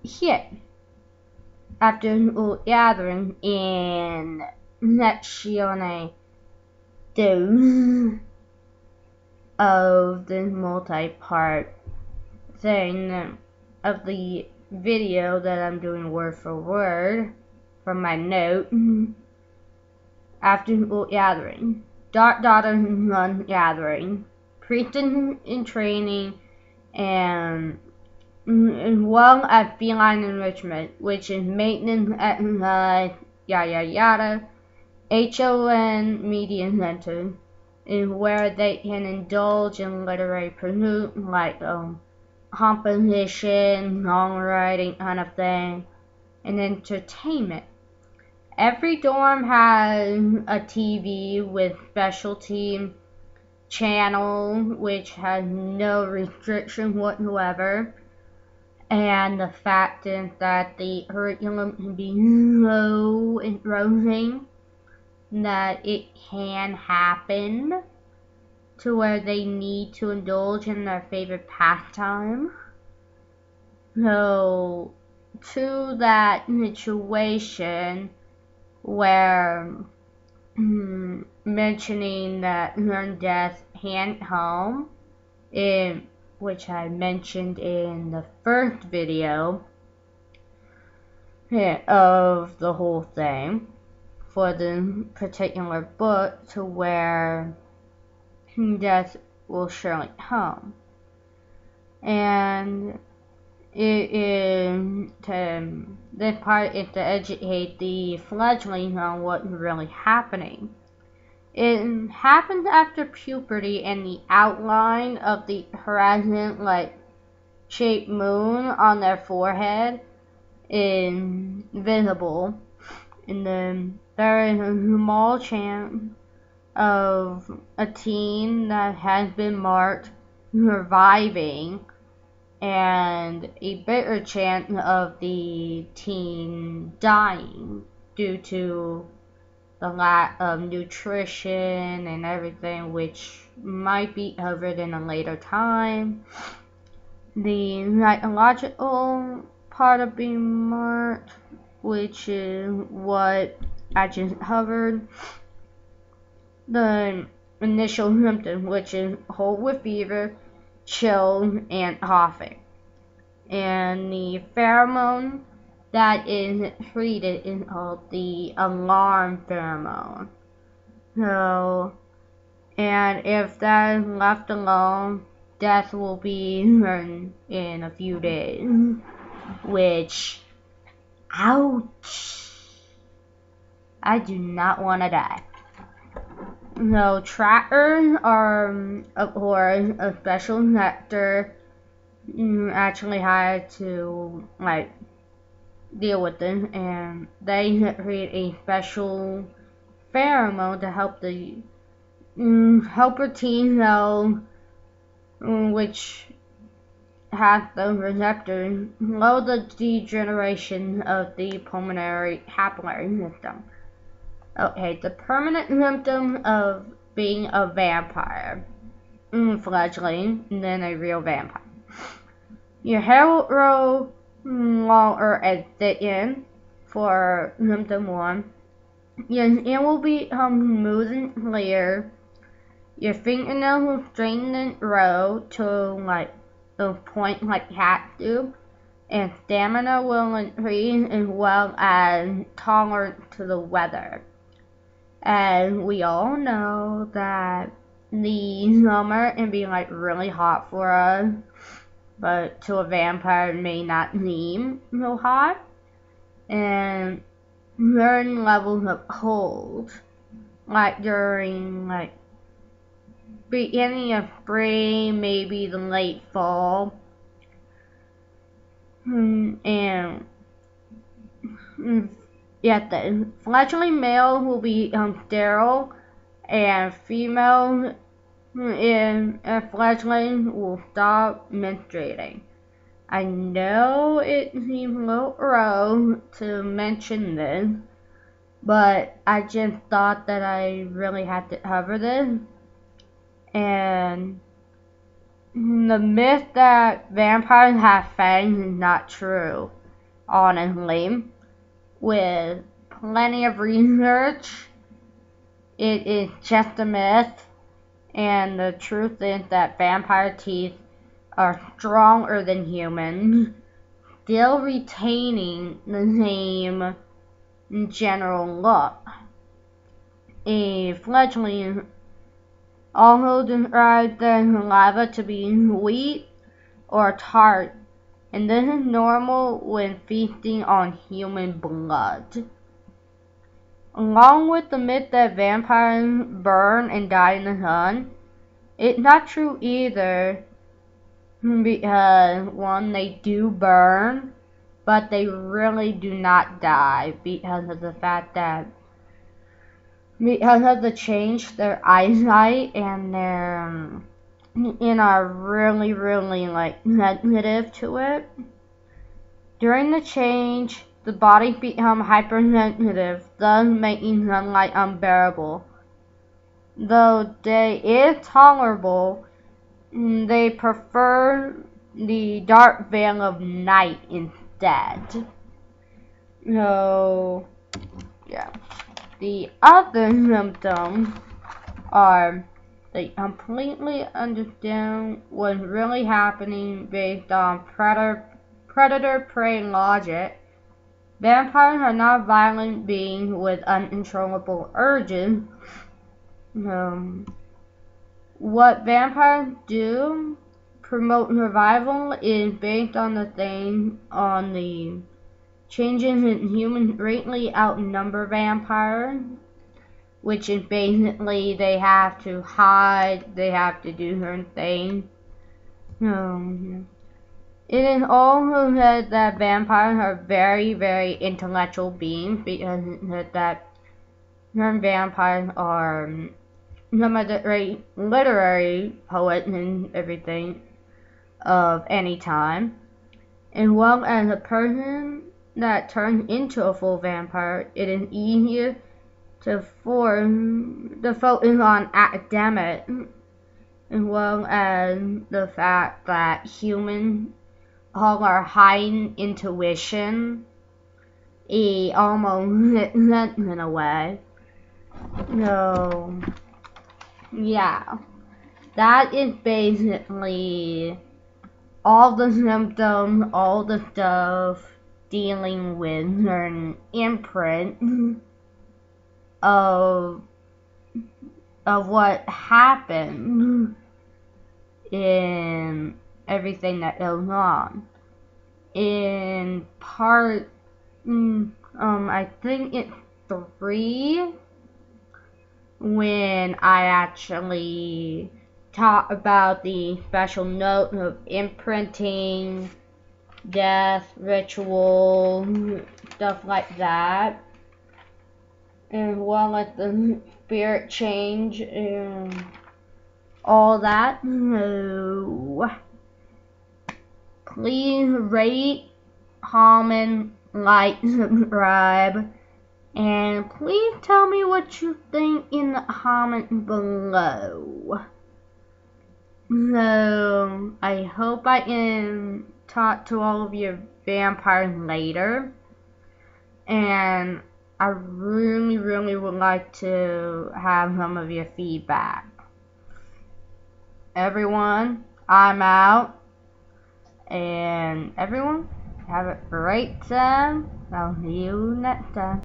here after gathering in section two of the multi-part thing of the video that I'm doing word for word from my note. After gathering, daughter run gathering, preaching in training, and well as feline enrichment, which is maintenance, exercise, yada yada. HON Media Center is where they can indulge in literary pursuit like composition, songwriting kind of thing, and entertainment. Every dorm has a TV with specialty channel which has no restriction whatsoever. And the fact is that the curriculum can be so engrossing that it can happen to where they need to indulge in their favorite pastime. So, to that situation where mentioning that her death hand home, which I mentioned in the first video of the whole thing for the particular book, to where death will surely come. And it is this part is to educate the fledgling on what's really happening. It happens after puberty, and the outline of the horizon shaped moon on their forehead is visible, and then there is a small chance of a teen that has been marked surviving, and a bigger chance of the teen dying due to the lack of nutrition and everything, which might be covered in a later time. The psychological part of being marked, which is what I just covered. The initial symptom, which is cold with fever, chills, and coughing. And the pheromone that is treated is called the alarm pheromone. So, and if that is left alone, death will be certain in a few days. Which, ouch! I do not want to die. So, trackers are, of course, a special sector actually hired to deal with this, and they create a special pheromone to help the helper T cell, which has the receptors, slow the degeneration of the pulmonary capillary system. Okay, the permanent symptom of being a vampire, fledgling, and then a real vampire. Your hair will grow longer and thicken for symptom 1. Your skin will become smooth and clear. Your fingernails will straighten and grow to the point like cats do. And stamina will increase, as well as tolerance to the weather. And we all know that the summer can be really hot for us, but to a vampire it may not seem so hot. And certain levels of cold, during beginning of spring, maybe the late fall, and the fledgling male will be sterile, and female in a fledgling will stop menstruating. I know it seems a little gross to mention this, but I just thought that I really had to cover this. And The myth that vampires have fangs is not true, honestly. With plenty of research, it is just a myth, and the truth is that vampire teeth are stronger than humans, still retaining the same general look. A fledgling also describes their saliva to be sweet or tart, and this is normal when feasting on human blood. Along with the myth that vampires burn and die in the sun, it's not true either, because one, they do burn, but they really do not die because of the fact that because of the change their eyesight and their are really like sensitive to it. During the change, the body becomes hypersensitive, thus making sunlight unbearable. Though day is tolerable, they prefer the dark veil of night instead. So, yeah. The other symptoms are they completely understand what's really happening based on predator-prey logic. Vampires are not violent beings with uncontrollable urges. What vampires do promote survival is based on the changes in humans greatly outnumber vampires, which is basically they have to hide, they have to do certain things. It is also said that vampires are very intellectual beings because it said that some vampires are some of the great literary poets and everything of any time, as well as a person that turns into a full vampire. It is easier to focus on academic, as well as the fact that humans all are hiding intuition, almost in a way. So, yeah, that is basically all the symptoms, all the stuff dealing with an imprint of what happened in everything that goes on. In part, I think it's 3, when I actually talk about the special note of imprinting, death, ritual, stuff like that, as well as the spirit change and all that. So, please rate, comment, like, subscribe, and please tell me what you think in the comments below. So, I hope I can talk to all of your vampires later. And I really would like to have some of your feedback. Everyone, I'm out. And everyone, have a great time. I'll see you next time.